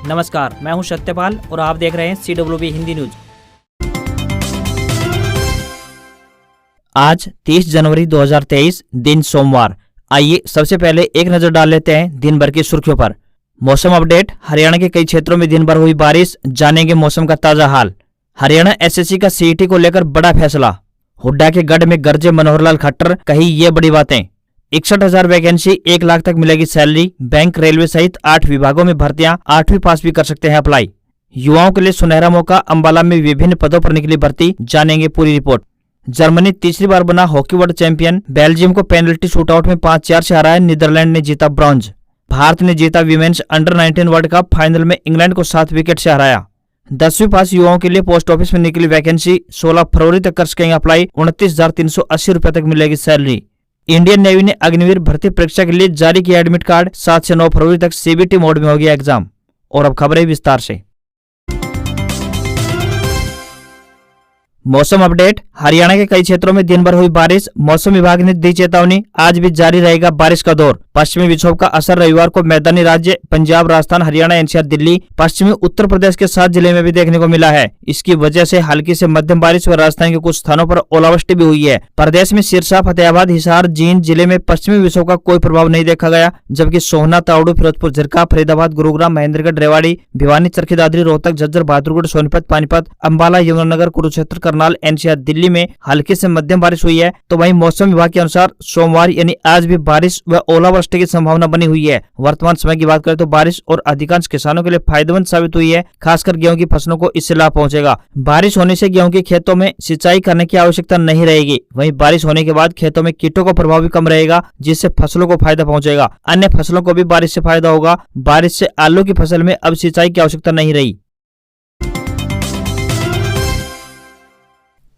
नमस्कार, मैं हूं सत्यपाल और आप देख रहे हैं CWB हिंदी न्यूज। आज 30 जनवरी 2023 दिन सोमवार। आइए सबसे पहले एक नजर डाल लेते हैं दिन भर की सुर्खियों पर। मौसम अपडेट। हरियाणा के कई क्षेत्रों में दिन भर हुई बारिश, जानेंगे मौसम का ताजा हाल। हरियाणा SSC का CET को लेकर बड़ा फैसला। हुड्डा के गढ़ में गरजे मनोहर लाल खट्टर, कही ये बड़ी बातें। 61,000 वैकेंसी, 1 लाख तक मिलेगी सैलरी। बैंक, रेलवे सहित 8 विभागों में भर्तियां, 8वीं पास भी कर सकते हैं अप्लाई। युवाओं के लिए सुनहरा मौका, अंबाला में विभिन्न पदों पर निकली भर्ती, जानेंगे पूरी रिपोर्ट। जर्मनी तीसरी बार बना हॉकी वर्ल्ड चैंपियन, बेल्जियम को पेनल्टी शूटआउट में 5-4 से हराया, नीदरलैंड ने जीता ब्रॉन्ज। भारत ने जीता women's under 19 world cup, final में इंग्लैंड को 7 विकेट से हराया। 10वीं पास युवाओं के लिए पोस्ट ऑफिस में निकली वैकेंसी, 16 फरवरी तक कर सकेंगे अप्लाई, 29,380 रुपए तक मिलेगी सैलरी। इंडियन नेवी ने अग्निवीर भर्ती परीक्षा के लिए जारी किया एडमिट कार्ड, 7 से 9 फरवरी तक CBT मोड में हो गया एग्जाम। और अब खबरें विस्तार से। मौसम अपडेट। हरियाणा के कई क्षेत्रों में दिन भर हुई बारिश, मौसम विभाग ने दी चेतावनी, आज भी जारी रहेगा बारिश का दौर। पश्चिमी विक्षोभ का असर रविवार को मैदानी राज्य पंजाब, राजस्थान, हरियाणा, NCR, दिल्ली, पश्चिमी उत्तर प्रदेश के 7 जिले में भी देखने को मिला है। इसकी वजह से हल्की से मध्यम बारिश व राजस्थान के कुछ स्थानों पर ओलावृष्टि भी हुई है। प्रदेश में सिरसा, फतेहाबाद, हिसार, जींद जिले में पश्चिमी विक्षोभ का कोई प्रभाव नहीं देखा गया, जबकि सोहना, तावड़ू, फिरोजपुर, झिरका, फरीदाबाद, गुरुग्राम, महेंद्रगढ़, रेवाड़ी, भिवानी, चरखी दादरी, रोहतक, झज्जर, बहादुरगढ़, सोनीपत, पानीपत, अंबाला, यमुनानगर, कुरुक्षेत्र, करनाल, NCR, दिल्ली में हल्की से मध्यम बारिश हुई है। तो वहीं मौसम विभाग के अनुसार सोमवार यानी आज भी बारिश व ओलावृष्टि की संभावना बनी हुई है। वर्तमान समय की बात करें तो बारिश और अधिकांश किसानों के लिए फायदेमंद साबित हुई है, खासकर गेहूं की फसलों को इससे लाभ पहुंचेगा। बारिश होने से गेहूं के खेतों में सिंचाई करने की आवश्यकता नहीं रहेगी। वहीं बारिश होने के बाद खेतों में कीटों का प्रभाव भी कम रहेगा, जिससे फसलों को फायदा पहुंचेगा। अन्य फसलों को भी बारिश से फायदा होगा। बारिश से आलू की फसल में अब सिंचाई की आवश्यकता नहीं रही।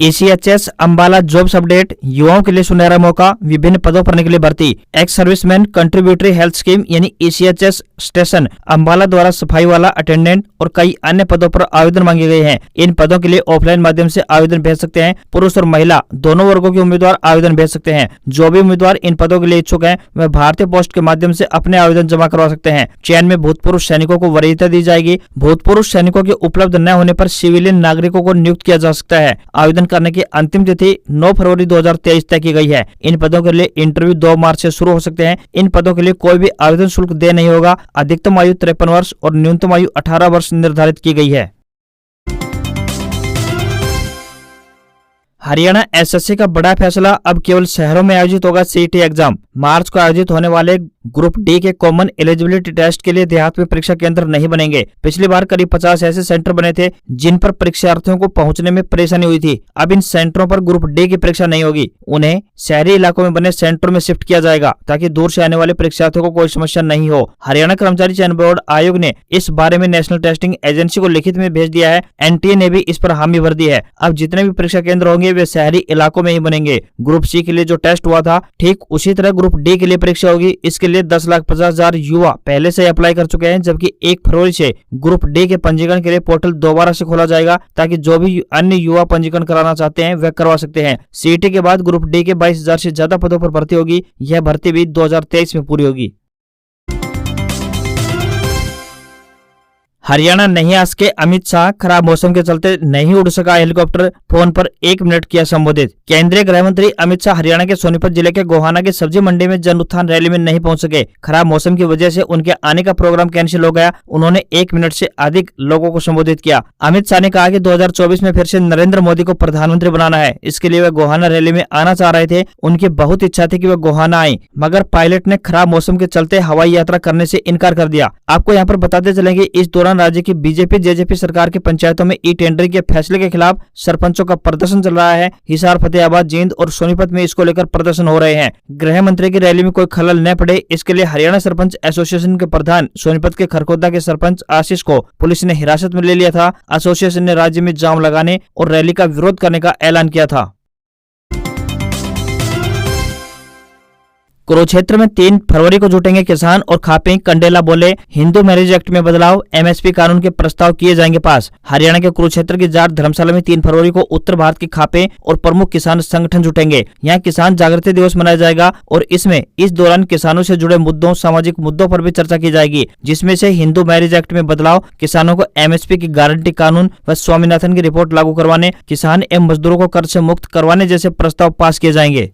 ECHS Ambala jobs update. युवाओं के लिए सुनहरा मौका, विभिन्न पदों पर निकली भर्ती। Ex serviceman contributory health scheme यानी ECHS स्टेशन अंबाला द्वारा सफाई वाला, अटेंडेंट और कई अन्य पदों पर आवेदन मांगे गए हैं। इन पदों के लिए ऑफलाइन माध्यम से आवेदन भेज सकते हैं। पुरुष और महिला दोनों वर्गों के उम्मीदवार आवेदन भेज सकते हैं। जो भी उम्मीदवार इन पदों के लिए इच्छुक है वह भारतीय पोस्ट के माध्यम से अपने आवेदन जमा करवा सकते हैं। चयन में भूतपूर्व सैनिकों को वरीयता दी जाएगी। भूतपूर्व सैनिकों के उपलब्ध न होने पर सिविलियन नागरिकों को नियुक्त किया जा सकता है। आवेदन करने की अंतिम तिथि 9 फरवरी 2023 तय की गई है। इन पदों के लिए इंटरव्यू 2 मार्च से शुरू हो सकते हैं। इन पदों के लिए कोई भी आवेदन शुल्क देय नहीं होगा। अधिकतम आयु 53 वर्ष और न्यूनतम आयु 18 वर्ष निर्धारित की गई है। हरियाणा SSC का बड़ा फैसला, अब केवल शहरों में आयोजित होगा CET एग्जाम। मार्च को आयोजित होने वाले ग्रुप D के कॉमन एलिजिबिलिटी टेस्ट के लिए देहात में परीक्षा केंद्र नहीं बनेंगे। पिछली बार करीब 50 ऐसे सेंटर बने थे जिन पर परीक्षार्थियों को पहुंचने में परेशानी हुई थी। अब इन सेंटरों पर ग्रुप D की परीक्षा नहीं होगी, उन्हें शहरी इलाकों में बने सेंटरों में शिफ्ट किया जाएगा, ताकि दूर से आने वाले परीक्षार्थियों को कोई समस्या नहीं हो। हरियाणा कर्मचारी चयन बोर्ड आयोग ने इस बारे में नेशनल टेस्टिंग एजेंसी को लिखित में भेज दिया है। NTA ने भी इस पर हामी भर दी है। अब जितने भी परीक्षा केंद्र होंगे वे शहरी इलाकों में ही बनेंगे। ग्रुप C के लिए जो टेस्ट हुआ था, ठीक उसी तरह ग्रुप D के लिए परीक्षा होगी। इसके लिए 10,50,000 युवा पहले से अप्लाई कर चुके हैं, जबकि 1 फरवरी से ग्रुप D के पंजीकरण के लिए पोर्टल दोबारा से खोला जाएगा, ताकि जो भी अन्य युवा पंजीकरण कराना चाहते हैं वे करवा सकते हैं। CET के बाद ग्रुप D के 22,000 से ज्यादा पदों पर भर्ती होगी। यह भर्ती भी 2023 में पूरी होगी। हरियाणा नहीं आ सके अमित शाह, खराब मौसम के चलते नहीं उड़ सका हेलीकॉप्टर, फोन पर 1 मिनट किया संबोधित। केंद्रीय गृह मंत्री अमित शाह हरियाणा के सोनीपत जिले के गोहाना की सब्जी मंडी में जन उत्थान रैली में नहीं पहुंच सके। खराब मौसम की वजह से उनके आने का प्रोग्राम कैंसिल हो गया। उन्होंने 1 मिनट से अधिक लोगों को संबोधित किया। अमित शाह ने कहा कि 2024 में फिर से नरेंद्र मोदी को प्रधानमंत्री बनाना है। इसके लिए वे गोहाना रैली में आना चाह रहे थे। उनकी बहुत इच्छा थी कि वे गोहाना आए, मगर पायलट ने खराब मौसम के चलते हवाई यात्रा करने से इनकार कर दिया। आपको यहाँ पर बताते चलेंगे, इस दौरान राज्य की बीजेपी जेजेपी सरकार की पंचायतों में ई-टेंडर के फैसले के खिलाफ सरपंचों का प्रदर्शन चल रहा है। हिसार, फतेहाबाद, जींद और सोनीपत में इसको लेकर प्रदर्शन हो रहे हैं। गृह मंत्री की रैली में कोई खलल न पड़े, इसके लिए हरियाणा सरपंच एसोसिएशन के प्रधान सोनीपत के खरखोदा के सरपंच आशीष को पुलिस ने हिरासत में ले लिया था। एसोसिएशन ने राज्य में जाम लगाने और रैली का विरोध करने का ऐलान किया था। कुरुक्षेत्र में 3 फरवरी को जुटेंगे किसान और खापेंगे कंडेला। बोले हिंदू मैरिज एक्ट में बदलाव, एमएसपी कानून के प्रस्ताव किए जाएंगे पास। हरियाणा के कुरुक्षेत्र की जाट धर्मशाला में 3 फरवरी को उत्तर भारत के खापे और प्रमुख किसान संगठन जुटेंगे। यहाँ किसान जागृति दिवस मनाया जाएगा और इस दौरान किसानों से जुड़े मुद्दों, सामाजिक मुद्दों पर भी चर्चा की जाएगी, जिसमें से हिंदू मैरिज एक्ट में बदलाव, किसानों को एमएसपी की गारंटी कानून व स्वामीनाथन की रिपोर्ट लागू करवाने, किसान एवं मजदूरों को कर्ज से मुक्त करवाने जैसे प्रस्ताव पास किए जाएंगे।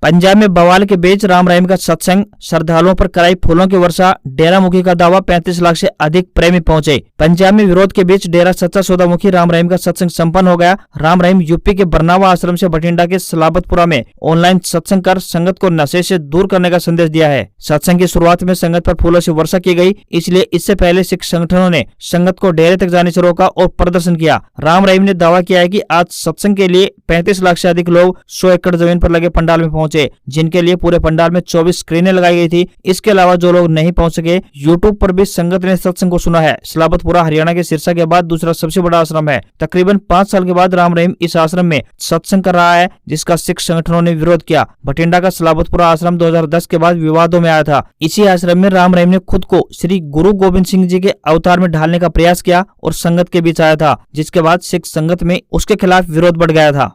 पंजाब में बवाल के बीच राम रहीम का सत्संग, श्रद्धालुओं पर कराई फूलों की वर्षा, डेरा मुखी का दावा 35 लाख से अधिक प्रेमी पहुंचे। पंजाब में विरोध के बीच डेरा सच्चा सौदा मुखी राम रहीम का सत्संग संपन्न हो गया। राम रहीम यूपी के बरनावा आश्रम से बठिंडा के सलाबतपुरा में ऑनलाइन सत्संग कर संगत को नशे से दूर करने का संदेश दिया है। सत्संग की शुरुआत में संगत पर फूलों से वर्षा की गई, इसलिए इससे पहले सिख संगठनों ने संगत को डेरे तक जाने से रोका और प्रदर्शन किया। राम रहीम ने दावा किया है कि आज सत्संग के लिए 35 लाख से अधिक लोग 100 एकड़ जमीन पर लगे पंडाल में पहुंचे, जिनके लिए पूरे पंडाल में 24 स्क्रीनें लगाई गई थी। इसके अलावा जो लोग नहीं पहुंच सके, यूट्यूब पर भी संगत ने सत्संग को सुना है। सलाबतपुरा हरियाणा के सिरसा के बाद दूसरा सबसे बड़ा आश्रम है। तकरीबन 5 साल के बाद राम रहीम इस आश्रम में सत्संग कर रहा है, जिसका सिख संगठनों ने विरोध किया। बठिंडा का सलाबतपुरा आश्रम 2010 के बाद विवादों में आया था। इसी आश्रम में राम रहीम ने खुद को श्री गुरु गोविंद सिंह जी के अवतार में ढालने का प्रयास किया और संगत के बीच आया था, जिसके बाद सिख संगत में उसके खिलाफ विरोध बढ़ गया था।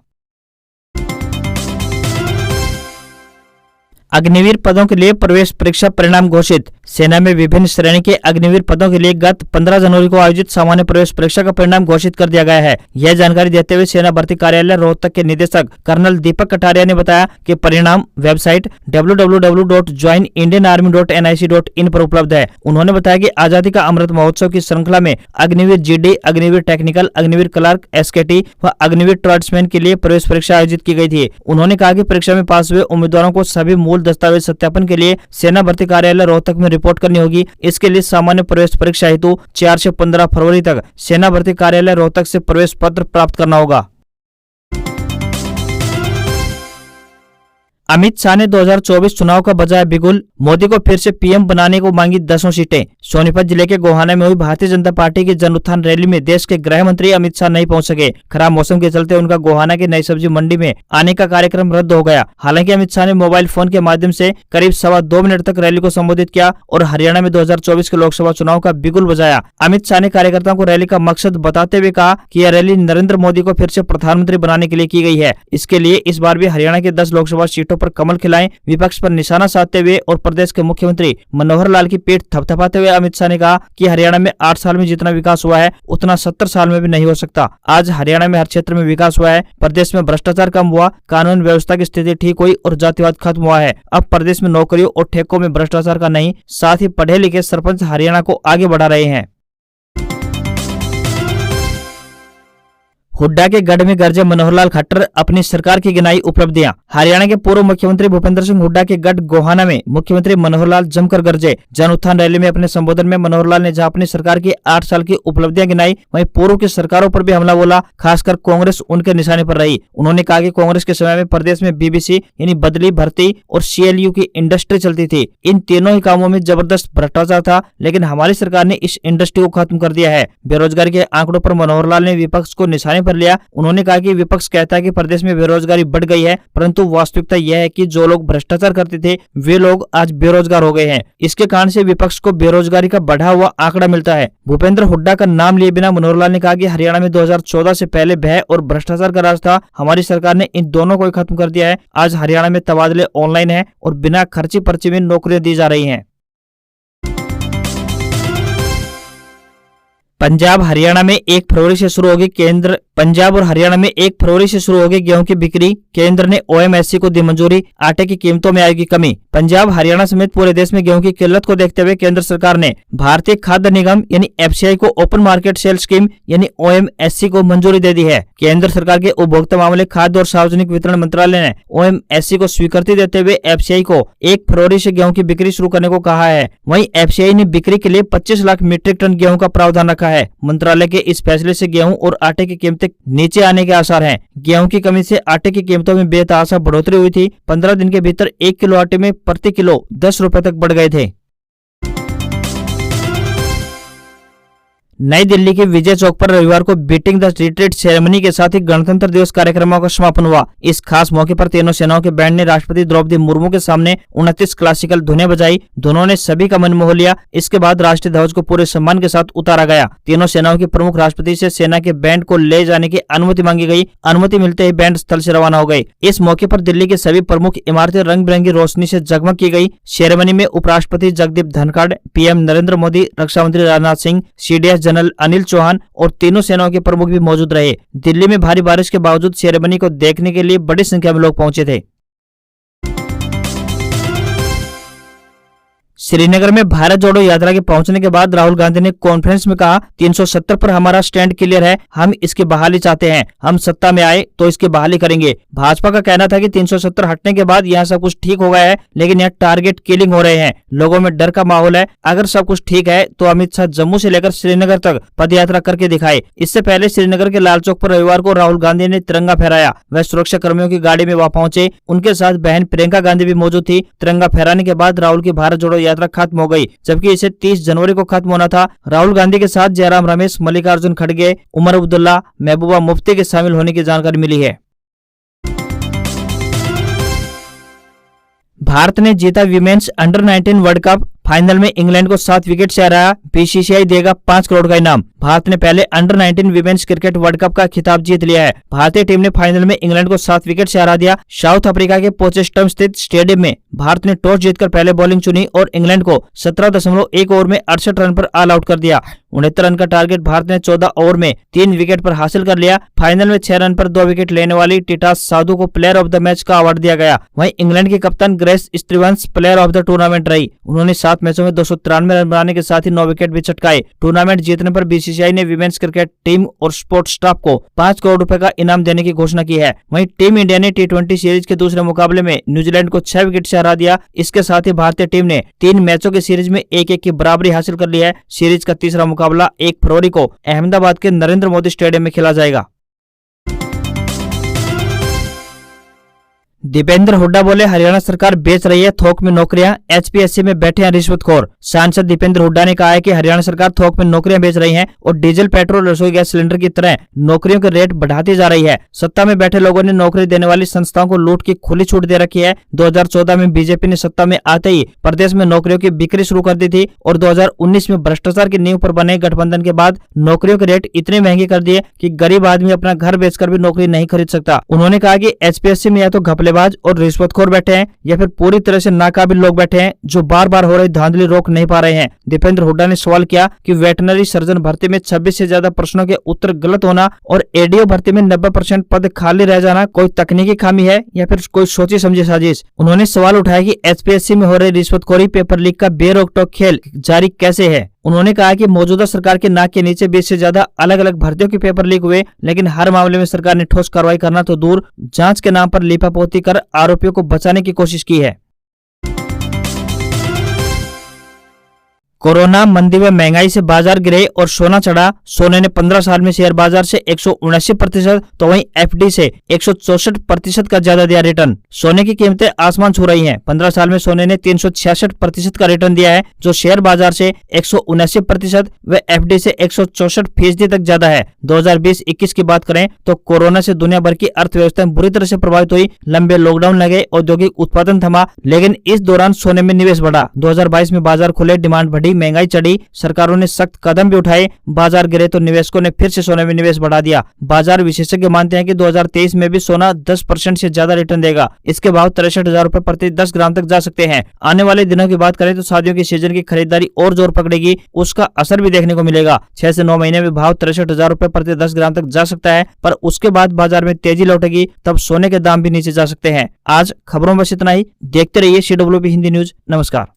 अग्निवीर पदों के लिए प्रवेश परीक्षा परिणाम घोषित। सेना में विभिन्न श्रेणी के अग्निवीर पदों के लिए गत 15 जनवरी को आयोजित सामान्य प्रवेश परीक्षा का परिणाम घोषित कर दिया गया है। यह जानकारी देते हुए सेना भर्ती कार्यालय रोहतक के निदेशक कर्नल दीपक कटारिया ने बताया कि परिणाम वेबसाइट www.joinindianarmy.nic.in पर उपलब्ध है। उन्होंने बताया कि आजादी का अमृत महोत्सव की श्रृंखला में Agniveer GD, Agniveer technical, Agniveer clerk, एसकेटी व अग्निवीर ट्राइड्समैन के लिए प्रवेश परीक्षा आयोजित की गई थी। उन्होंने कहा कि परीक्षा में पास हुए उम्मीदवारों को सभी मूल दस्तावेज सत्यापन के लिए सेना भर्ती कार्यालय रोहतक में रिपोर्ट करनी होगी। इसके लिए सामान्य प्रवेश परीक्षा हेतु 4 से 15 फरवरी तक सेना भर्ती कार्यालय रोहतक से प्रवेश पत्र प्राप्त करना होगा। अमित शाह ने 2024 चुनाव का बजाय बिगुल, मोदी को फिर से पीएम बनाने को मांगी 10 सीटें। सोनीपत जिले के गोहाना में हुई भारतीय जनता पार्टी की जन उत्थान रैली में देश के गृह मंत्री अमित शाह नहीं पहुंच सके। खराब मौसम के चलते उनका गोहाना की नई सब्जी मंडी में आने का कार्यक्रम रद्द हो गया। हालांकि अमित शाह ने मोबाइल फोन के माध्यम से करीब 2.25 मिनट तक रैली को संबोधित किया और हरियाणा में 2024 के लोकसभा चुनाव का बिगुल बजाया। अमित शाह ने कार्यकर्ताओं को रैली का मकसद बताते हुए कहा कि यह रैली नरेंद्र मोदी को फिर से प्रधानमंत्री बनाने के लिए की गई है। इसके लिए इस बार भी हरियाणा के 10 लोकसभा सीटों पर कमल खिलाएं। विपक्ष पर निशाना साधते हुए और प्रदेश के मुख्यमंत्री मनोहर लाल की पीठ थपथपाते हुए अमित शाह ने कहा कि हरियाणा में 8 साल में जितना विकास हुआ है उतना 70 साल में भी नहीं हो सकता। आज हरियाणा में हर क्षेत्र में विकास हुआ है। प्रदेश में भ्रष्टाचार कम हुआ, कानून व्यवस्था की स्थिति ठीक हुई और जातिवाद खत्म हुआ है। अब प्रदेश में नौकरियों और ठेकों में भ्रष्टाचार का नहीं, साथ ही पढ़े लिखे सरपंच हरियाणा को आगे बढ़ा रहे हैं। हुड्डा के गढ़ में गरजे मनोहर लाल खट्टर, अपनी सरकार की गिनाई उपलब्धियां। हरियाणा के पूर्व मुख्यमंत्री भूपेंद्र सिंह हुड्डा के गढ़ गोहाना में मुख्यमंत्री मनोहर लाल जमकर गरजे। जन उत्थान रैली में अपने संबोधन में मनोहर लाल ने जहां अपनी सरकार की 8 साल की उपलब्धियां गिनाई, वहीं पूर्व की सरकारों पर भी हमला बोला। खासकर कांग्रेस उनके निशाने पर रही। उन्होंने कहा कि कांग्रेस के समय में प्रदेश में बीबीसी यानी बदली, भर्ती और सीएलयू की इंडस्ट्री चलती थी। इन तीनों ही कामों में जबरदस्त भ्रष्टाचार था, लेकिन हमारी सरकार ने इस इंडस्ट्री को खत्म कर दिया है। बेरोजगारी के आंकड़ों पर मनोहर लाल ने विपक्ष को निशाने पर लिया। उन्होंने कहा कि विपक्ष कहता है कि प्रदेश में बेरोजगारी बढ़ गई है, परंतु वास्तविकता यह है कि जो लोग भ्रष्टाचार करते थे वे लोग आज बेरोजगार हो गए हैं। इसके कारण से विपक्ष को बेरोजगारी का बढ़ा हुआ आंकड़ा मिलता है। भूपेंद्र हुड्डा का नाम लिए बिना मनोहर लाल ने कहा कि हरियाणा में 2014 से पहले भय और भ्रष्टाचार का राज था। हमारी सरकार ने इन दोनों को खत्म कर दिया है। आज हरियाणा में तबादले ऑनलाइन है और बिना खर्ची पर्ची में नौकरियां दी जा रही हैं। पंजाब और हरियाणा में 1 फरवरी से शुरू होगी गेहूं की बिक्री। केंद्र ने ओएमएससी को दी मंजूरी, आटे की कीमतों में आएगी कमी। पंजाब, हरियाणा समेत पूरे देश में गेहूं की किल्लत को देखते हुए केंद्र सरकार ने भारतीय खाद्य निगम यानी एफसीआई को ओपन मार्केट सेल स्कीम यानी ओएमएससी को मंजूरी दे दी है। केंद्र सरकार के उपभोक्ता मामले, खाद्य और सार्वजनिक वितरण मंत्रालय ने ओएमएससी को स्वीकृति देते हुए एफसीआई को 1 फरवरी से गेहूं की बिक्री शुरू करने को कहा है। वहीं एफसीआई ने बिक्री के लिए 25 लाख मीट्रिक टन गेहूं का प्रावधान रखा है। मंत्रालय के इस फैसले से गेहूं और आटे की कीमतें नीचे आने के आसार हैं। गेहूं की कमी से आटे की कीमतों में बेतहाशा बढ़ोतरी हुई थी। 15 दिन के भीतर 1 किलो आटे में प्रति किलो 10 रुपए तक बढ़ गए थे। नई दिल्ली के विजय चौक पर रविवार को बीटिंग द रिट्रीट सेरेमनी के साथ ही गणतंत्र दिवस कार्यक्रमों का समापन हुआ। इस खास मौके पर तीनों सेनाओं के बैंड ने राष्ट्रपति द्रौपदी मुर्मू के सामने 29 क्लासिकल धुनें बजाई। दोनों ने सभी का मन मोह लिया। इसके बाद राष्ट्रीय ध्वज को पूरे सम्मान के साथ उतारा गया। तीनों सेनाओं के प्रमुख राष्ट्रपति से सेना के बैंड को ले जाने की अनुमति मांगी गई। अनुमति मिलते ही बैंड स्थल से रवाना हो गए। इस मौके पर दिल्ली के सभी प्रमुख इमारतें रंग बिरंगी रोशनी से जगमग की गई। सेरेमनी में उपराष्ट्रपति जगदीप धनखड़, पीएम नरेंद्र मोदी, रक्षा मंत्री राजनाथ सिंह, सीडीएस जनरल अनिल चौहान और तीनों सेनाओं के प्रमुख भी मौजूद रहे। दिल्ली में भारी बारिश के बावजूद सेरेमनी को देखने के लिए बड़ी संख्या में लोग पहुंचे थे। श्रीनगर में भारत जोड़ो यात्रा के पहुंचने के बाद राहुल गांधी ने कॉन्फ्रेंस में कहा, 370 पर हमारा स्टैंड क्लियर है, हम इसकी बहाली चाहते हैं, हम सत्ता में आए तो इसकी बहाली करेंगे। भाजपा का कहना था कि 370 हटने के बाद यहाँ सब कुछ ठीक हो गया है, लेकिन यहाँ टारगेट किलिंग हो रहे हैं, लोगों में डर का माहौल है। अगर सब कुछ ठीक है तो अमित शाह जम्मू से लेकर श्रीनगर तक पदयात्रा करके दिखाए। इससे पहले श्रीनगर के लाल चौक पर रविवार को राहुल गांधी ने तिरंगा फहराया। वह सुरक्षा कर्मियों की गाड़ी में वहां पहुंचे। उनके साथ बहन प्रियंका गांधी भी मौजूद थी। तिरंगा फहराने के बाद राहुल की भारत जोड़ो यात्रा खत्म हो गई, जबकि इसे 30 जनवरी को खत्म होना था। राहुल गांधी के साथ जयराम रमेश, मल्लिकार्जुन खड़गे, उमर अब्दुल्ला, महबूबा मुफ्ती के शामिल होने की जानकारी मिली है। भारत ने जीता women's under 19 world cup. Final में इंग्लैंड को 7 विकेट से हराया। बीसीसीआई देगा 5 करोड़ का इनाम। भारत ने पहले under 19 women's cricket world cup का खिताब जीत लिया है। भारतीय टीम ने फाइनल में इंग्लैंड को 7 विकेट से हरा दिया। साउथ अफ्रीका के पोचेस्टम स्थित स्टेडियम में भारत ने टॉस जीतकर पहले बॉलिंग चुनी और इंग्लैंड को 17.1 ओवर में 68 रन पर ऑल आउट कर दिया। 69 रन का टारगेट भारत ने 14 ओवर में 3 विकेट पर हासिल कर लिया। फाइनल में 6 रन पर 2 विकेट लेने वाली टिटास साधु को प्लेयर ऑफ द मैच का अवार्ड दिया गया। वहीं इंग्लैंड की कप्तान Grace Stevens player of the tournament रही। उन्होंने 7 मैचों में 293 रन बनाने के साथ ही 9 विकेट भी चटकाए। टूर्नामेंट जीतने पर बीसीसीआई ने विमेन्स क्रिकेट टीम और स्पोर्ट्स स्टाफ को 5 करोड़ रुपए का इनाम देने की घोषणा की है। वहीं टीम इंडिया ने T20 सीरीज के दूसरे मुकाबले में न्यूजीलैंड को 6 विकेट से हरा दिया। इसके साथ ही भारतीय टीम ने 3 मैचों की सीरीज में 1-1 की बराबरी हासिल कर ली है। सीरीज का तीसरा मुकाबला 1 फरवरी को अहमदाबाद के नरेंद्र मोदी स्टेडियम में खेला जाएगा। दीपेंद्र हुड्डा बोले, हरियाणा सरकार बेच रही है थोक में नौकरियां, एचपीएससी में बैठे हैं रिश्वतखोर। सांसद दीपेंद्र हुड्डा ने कहा है कि हरियाणा सरकार थोक में नौकरियां बेच रही है और डीजल, पेट्रोल, रसोई गैस सिलेंडर की तरह नौकरियों के रेट बढ़ाती जा रही है। सत्ता में बैठे लोगों ने नौकरी देने वाली संस्थाओं को लूट की खुली छूट दे रखी है। 2014 में बीजेपी ने सत्ता में आते ही प्रदेश में नौकरियों की बिक्री शुरू कर दी थी और 2019 में भ्रष्टाचार की नींव पर बने गठबंधन के बाद नौकरियों के रेट इतने महंगे कर दिए कि गरीब आदमी अपना घर बेचकर भी नौकरी नहीं खरीद सकता। उन्होंने कहा कि एचपीएससी में या तो घपलेबाज और रिश्वतखोर बैठे हैं या फिर पूरी तरह से नाकाबिल लोग बैठे हैं जो बार बार हो रही धांधली रोक नहीं पा रहे हैं। दीपेंद्र हुड्डा ने सवाल किया कि वेटनरी सर्जन भर्ती में 26 से ज्यादा प्रश्नों के उत्तर गलत होना और एडीओ भर्ती में 90% पद खाली रह जाना कोई तकनीकी खामी है या फिर कोई सोची समझी साजिश। उन्होंने सवाल उठाया कि एचपीएससी में हो रही रिश्वतखोरी, पेपर लीक का बेरोक-टोक खेल जारी कैसे है। उन्होंने कहा कि मौजूदा सरकार के नाक के नीचे 20 से ज्यादा अलग अलग भर्तियों के पेपर लीक हुए, लेकिन हर मामले में सरकार ने ठोस कार्रवाई करना तो दूर, जांच के नाम पर लीपापोती कर आरोपियों को बचाने की कोशिश की है। कोरोना मंदी में महंगाई से बाजार गिरे और सोना चढ़ा। सोने ने 15 साल में शेयर बाजार से 179%, तो वहीं एफडी से 164% का ज्यादा दिया रिटर्न। सोने की कीमतें आसमान छू रही हैं। 15 साल में सोने ने 366% का रिटर्न दिया है, जो शेयर बाजार से 179% व एफडी से 164% तक ज्यादा है। 2020-21 की बात करें तो कोरोना से दुनिया भर की अर्थव्यवस्था बुरी तरह से प्रभावित हुई। लंबे लॉकडाउन लगे, औद्योगिक उत्पादन थमा, लेकिन इस दौरान सोने में निवेश बढ़ा। 2022 में बाजार खुले, डिमांड बढ़ी, महंगाई चढ़ी, सरकारों ने सख्त कदम भी उठाए, बाजार गिरे तो निवेशकों ने फिर से सोने में निवेश बढ़ा दिया। बाजार विशेषज्ञ मानते हैं कि 2023 में भी सोना 10% से ज्यादा रिटर्न देगा। इसके भाव 63,000 रुपए प्रति 10 ग्राम तक जा सकते हैं। आने वाले दिनों की बात करें तो शादियों की सीजन की खरीदारी और जोर पकड़ेगी, उसका असर भी देखने को मिलेगा। 6 से 9 महीने में भाव 63,000 रुपए प्रति 10 ग्राम तक जा सकता है, पर उसके बाद बाजार में तेजी लौटेगी, तब सोने के दाम भी नीचे जा सकते हैं। आज खबरों में बस इतना ही। देखते रहिए CWB हिंदी न्यूज। नमस्कार।